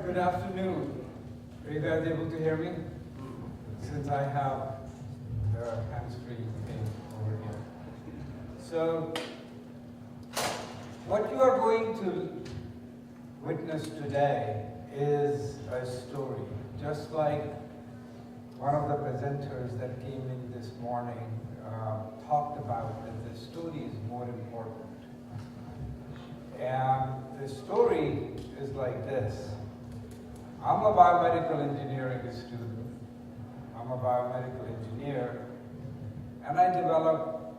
Good afternoon. Are you guys able to hear me? Since I have the hands-free thing over here. So, what you are going to witness today is a story. Just like one of the presenters that came in this morning talked about, that the story is more important. And the story is like this. I'm a biomedical engineering student. I'm a biomedical engineer, and I develop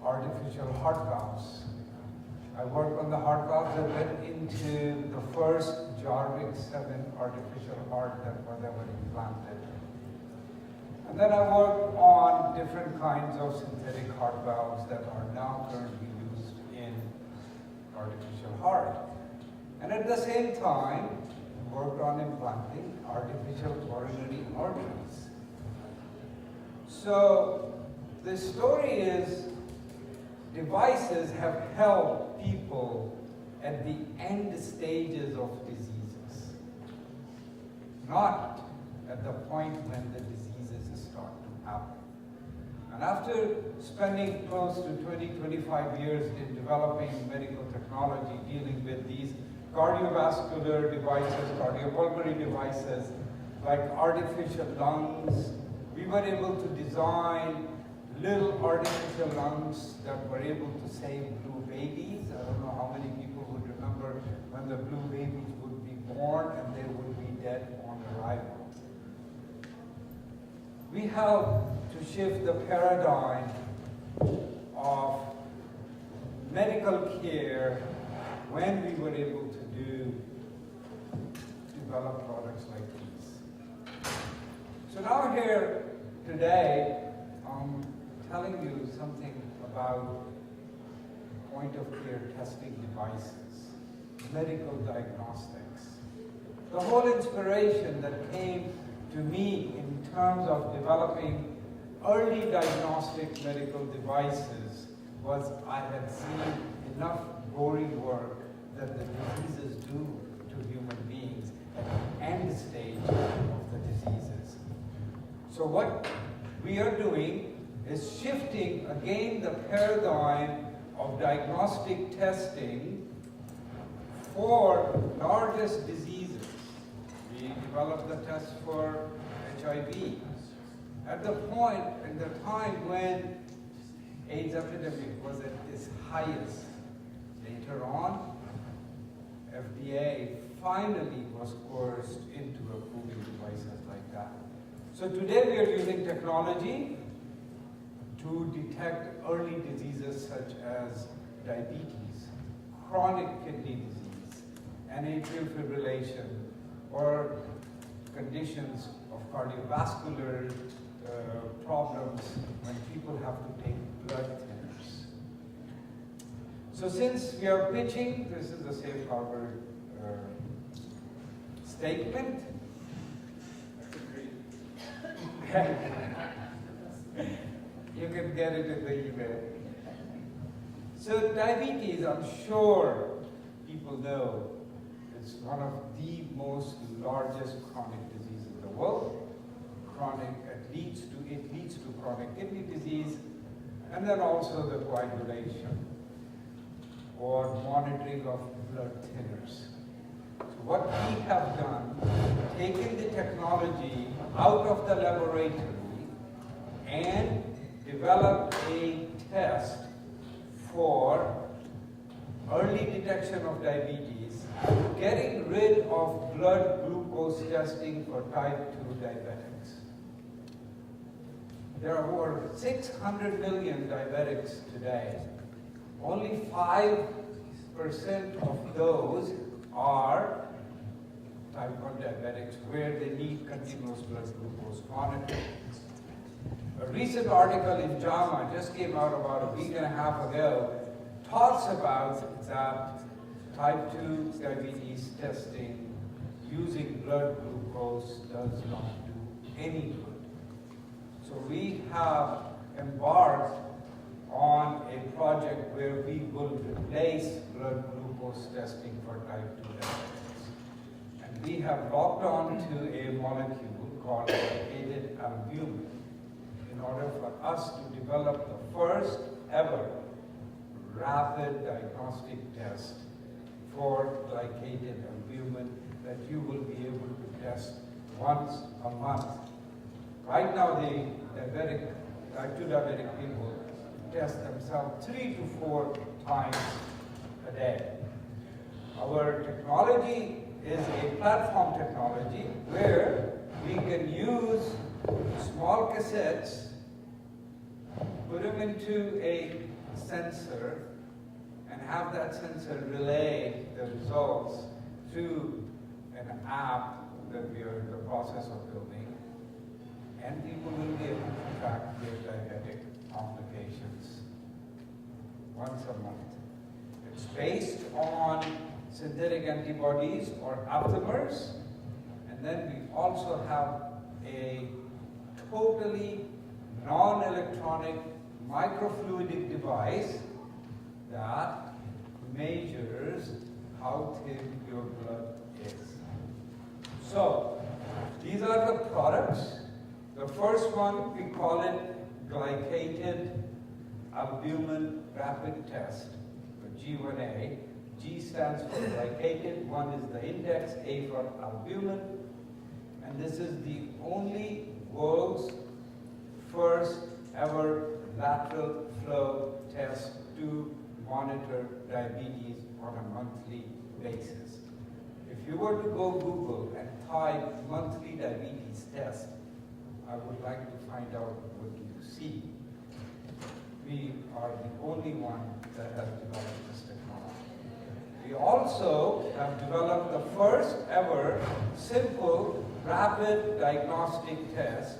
artificial heart valves. I work on the heart valves that went into the first Jarvik 7 artificial heart that was ever implanted. And then I work on different kinds of synthetic heart valves that are now currently used in artificial heart. And at the same time, worked on implanting artificial coronary arteries. So the story is devices have helped people at the end stages of diseases, not at the point when the diseases start to happen. And after spending close to 20-25 years in developing medical technology dealing with these cardiovascular devices, cardiopulmonary devices, like artificial lungs, we were able to design little artificial lungs that were able to save blue babies. I don't know how many people would remember when the blue babies would be born and they would be dead on arrival. We helped to shift the paradigm of medical care when we were able to develop products like these. So now here today, I'm telling you something about point-of-care testing devices, medical diagnostics. The whole inspiration that came to me in terms of developing early diagnostic medical devices was I had seen enough boring work that the diseases do to human beings at the end stage of the diseases. So what we are doing is shifting again the paradigm of diagnostic testing for largest diseases. We developed the test for HIV. At the point, in the time when AIDS epidemic was at its highest, later on, FDA finally was coerced into approving devices like that. So today we are using technology to detect early diseases such as diabetes, chronic kidney disease, and atrial fibrillation, or conditions of cardiovascular problems when people have to take blood thinners. So since we are pitching, this is the safe harbor statement. You can get it in the email. So diabetes, I'm sure people know, is one of the most largest chronic diseases in the world. It leads to chronic kidney disease, and then also the coagulation or monitoring of blood thinners. So what we have done, taken the technology out of the laboratory and developed a test for early detection of diabetes, getting rid of blood glucose testing for type 2 diabetics. There are over 600 million diabetics today. Only 5% of those are type 1 diabetics where they need continuous blood glucose monitoring. A recent article in JAMA just came out about a week and a half ago, talks about that type 2 diabetes testing using blood glucose does not do any good. So we have embarked on a project where we will replace blood glucose testing for type 2 diabetes. And we have locked on to a molecule called glycated albumin in order for us to develop the first ever rapid diagnostic test for glycated albumin that you will be able to test once a month. Right now, the type 2 diabetic people test themselves 3 to 4 times a day. Our technology is a platform technology where we can use small cassettes, put them into a sensor, and have that sensor relay the results through an app that we are in the process of building, and people will be able to track their diabetic complications once a month. It's based on synthetic antibodies or aptamers, and then we also have a totally non-electronic microfluidic device that measures how thin your blood is. So, these are the products. The first one, we call it glycated albumin rapid test, or G1A. G stands for glycated, 1 is the index, A for albumin, and this is the only world's first ever lateral flow test to monitor diabetes on a monthly basis. If you were to go Google and type monthly diabetes test, I would like to find out what you see. We are the only one that has developed this technology. We also have developed the first ever simple rapid diagnostic test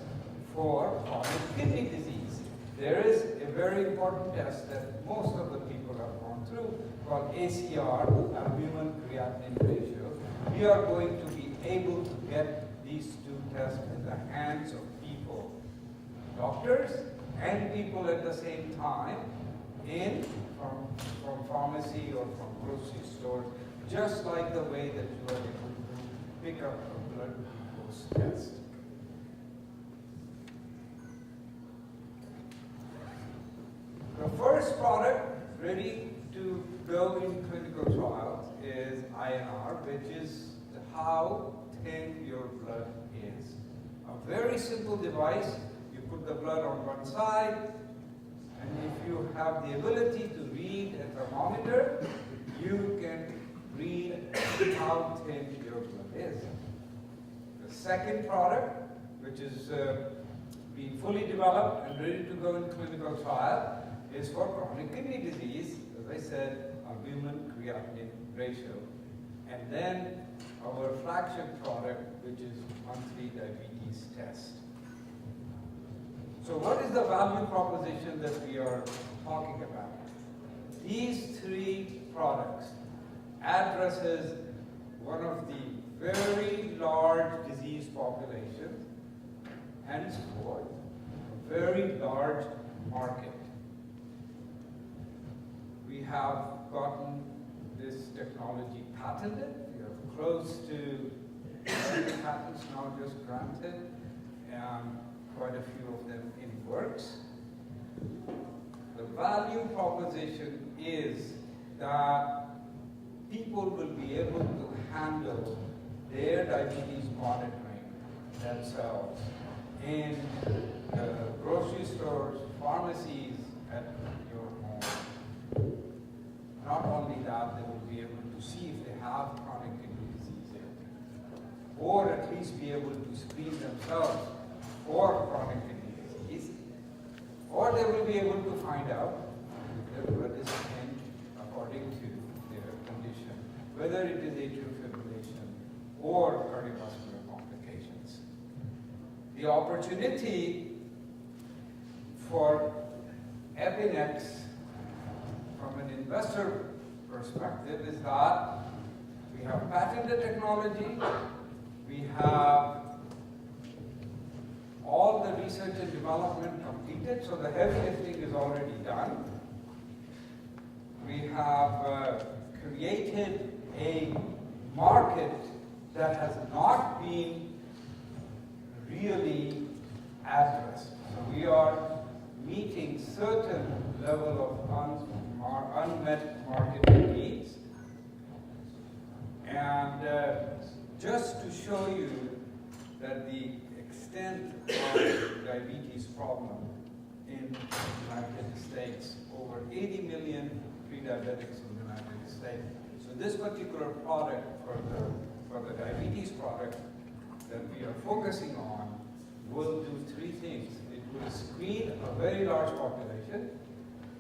for chronic kidney disease. There is a very important test that most of the people have gone through called ACR, albumin creatinine ratio. We are going to be able to get these two tests in the hands of people, doctors and people at the same time, from pharmacy or from grocery stores, just like the way that you are able to pick up a blood glucose test. The first product ready to go in clinical trials is INR, which is how thin your blood is. A very simple device. You put the blood on one side, and if you have the ability to read a thermometer, you can read how thin your blood is. The second product, which is being fully developed and ready to go in clinical trial, is for chronic kidney disease, as I said, albumin creatinine ratio. And then our flagship product, which is monthly diabetes test. So what is the value proposition that we are talking about? These three products addresses one of the very large disease populations, henceforth a very large market. We have gotten this technology patented. We are close to 30 patents now just granted, and quite a few of them in works. The value proposition is that people will be able to handle their diabetes monitoring themselves in grocery stores, pharmacies, at your home. Not only that, they will be able to see if they have chronic kidney disease, or at least be able to screen themselves for chronic kidney disease, or they will be able to find out if their blood is thin according to their condition, whether it is atrial fibrillation or cardiovascular complications. The opportunity for Epinex from an investor perspective is that we have patented technology, we have all the research and development completed, so the heavy lifting is already done. We have created a market that has not been really addressed. So we are meeting certain level of unmet market needs. And just to show you that the extent of diabetes problem in the United States, over 80 million pre-diabetics in the United States. So this particular product for the diabetes product that we are focusing on will do three things. It will screen a very large population.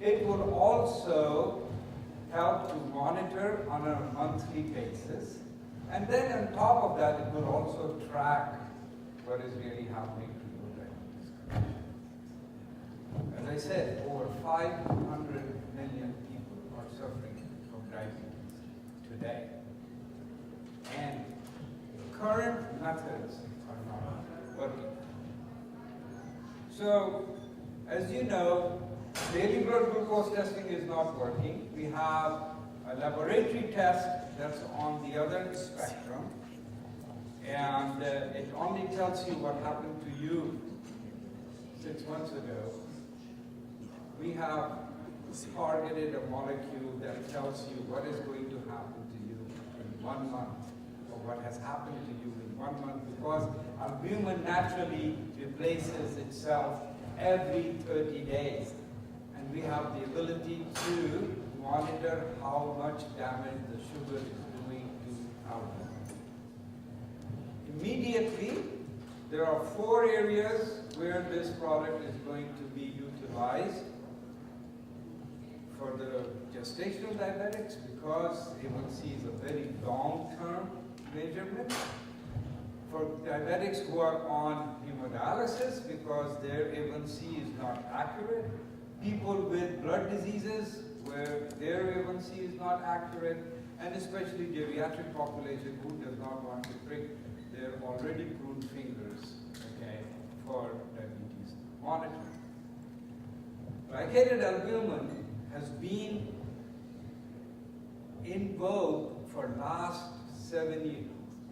It will also help to monitor on a monthly basis. And then on top of that, it will also track what is really happening to your diabetes. As I said, over 500 million people are suffering from diabetes today. And current methods are not working. So, as you know, daily blood glucose testing is not working. We have a laboratory test that's on the other spectrum, and it only tells you what happened to you 6 months ago. We have targeted a molecule that tells you what is going to happen to you in 1 month, or what has happened to you in 1 month, because albumin naturally replaces itself every 30 days. And we have the ability to monitor how much damage the sugar is doing to albumin. Immediately, there are 4 areas where this product is going to be utilized. For the gestational diabetics, because A1C is a very long-term measurement. For diabetics who are on hemodialysis, because their A1C is not accurate. People with blood diseases, where their A1C is not accurate. And especially geriatric population who does not want to prick their already pruned fingers, okay, for diabetes monitoring. Glycated albumin has been in vogue for last 7 years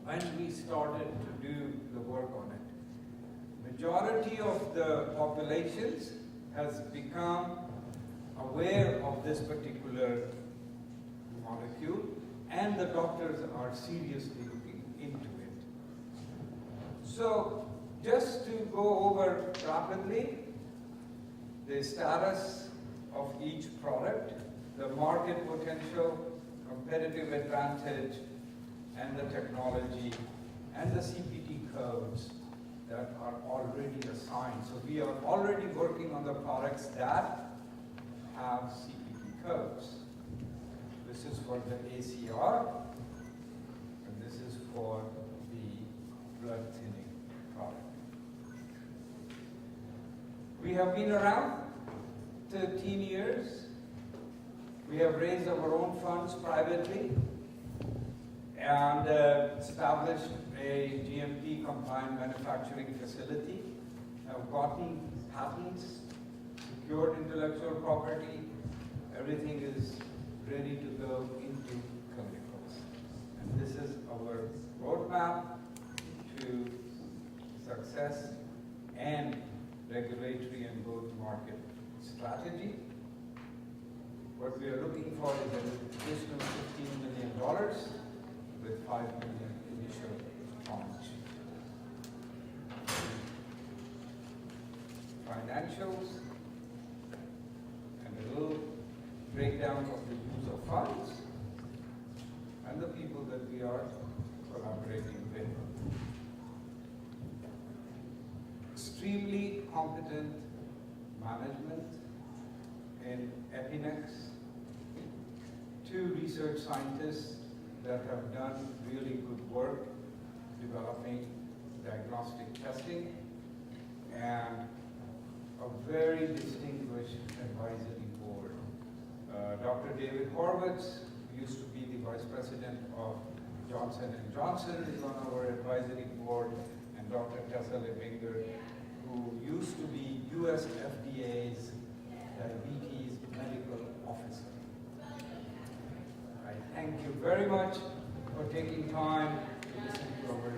when we started to do the work on it. Majority of the populations has become aware of this particular molecule, and the doctors are seriously looking into it. So just to go over rapidly the status of each product, the market potential, competitive advantage, and the technology, and the CPT codes that are already assigned. So we are already working on the products that have CPT codes. This is for the ACR, and this is for the blood thinning product. We have been around 13 years. We have raised our own funds privately and established a GMP compliant manufacturing facility, have gotten patents, secured intellectual property. Everything is ready to go into clinicals. And this is our roadmap to success and regulatory and go-to-market strategy. What we are looking for is an additional $15 million with $5 million initial launch. Financials and a little breakdown of the use of funds and the people that we are collaborating with. Extremely competent management in Epinex, 2 research scientists that have done really good work developing diagnostic testing, and a very distinguished advisory board. Dr. David Horwitz, who used to be the Vice President of Johnson & Johnson, is on our advisory board, and Dr. Tessa Lebinger, who used to be US FDA's diabetes medical officer. I thank you very much for taking time to listen to our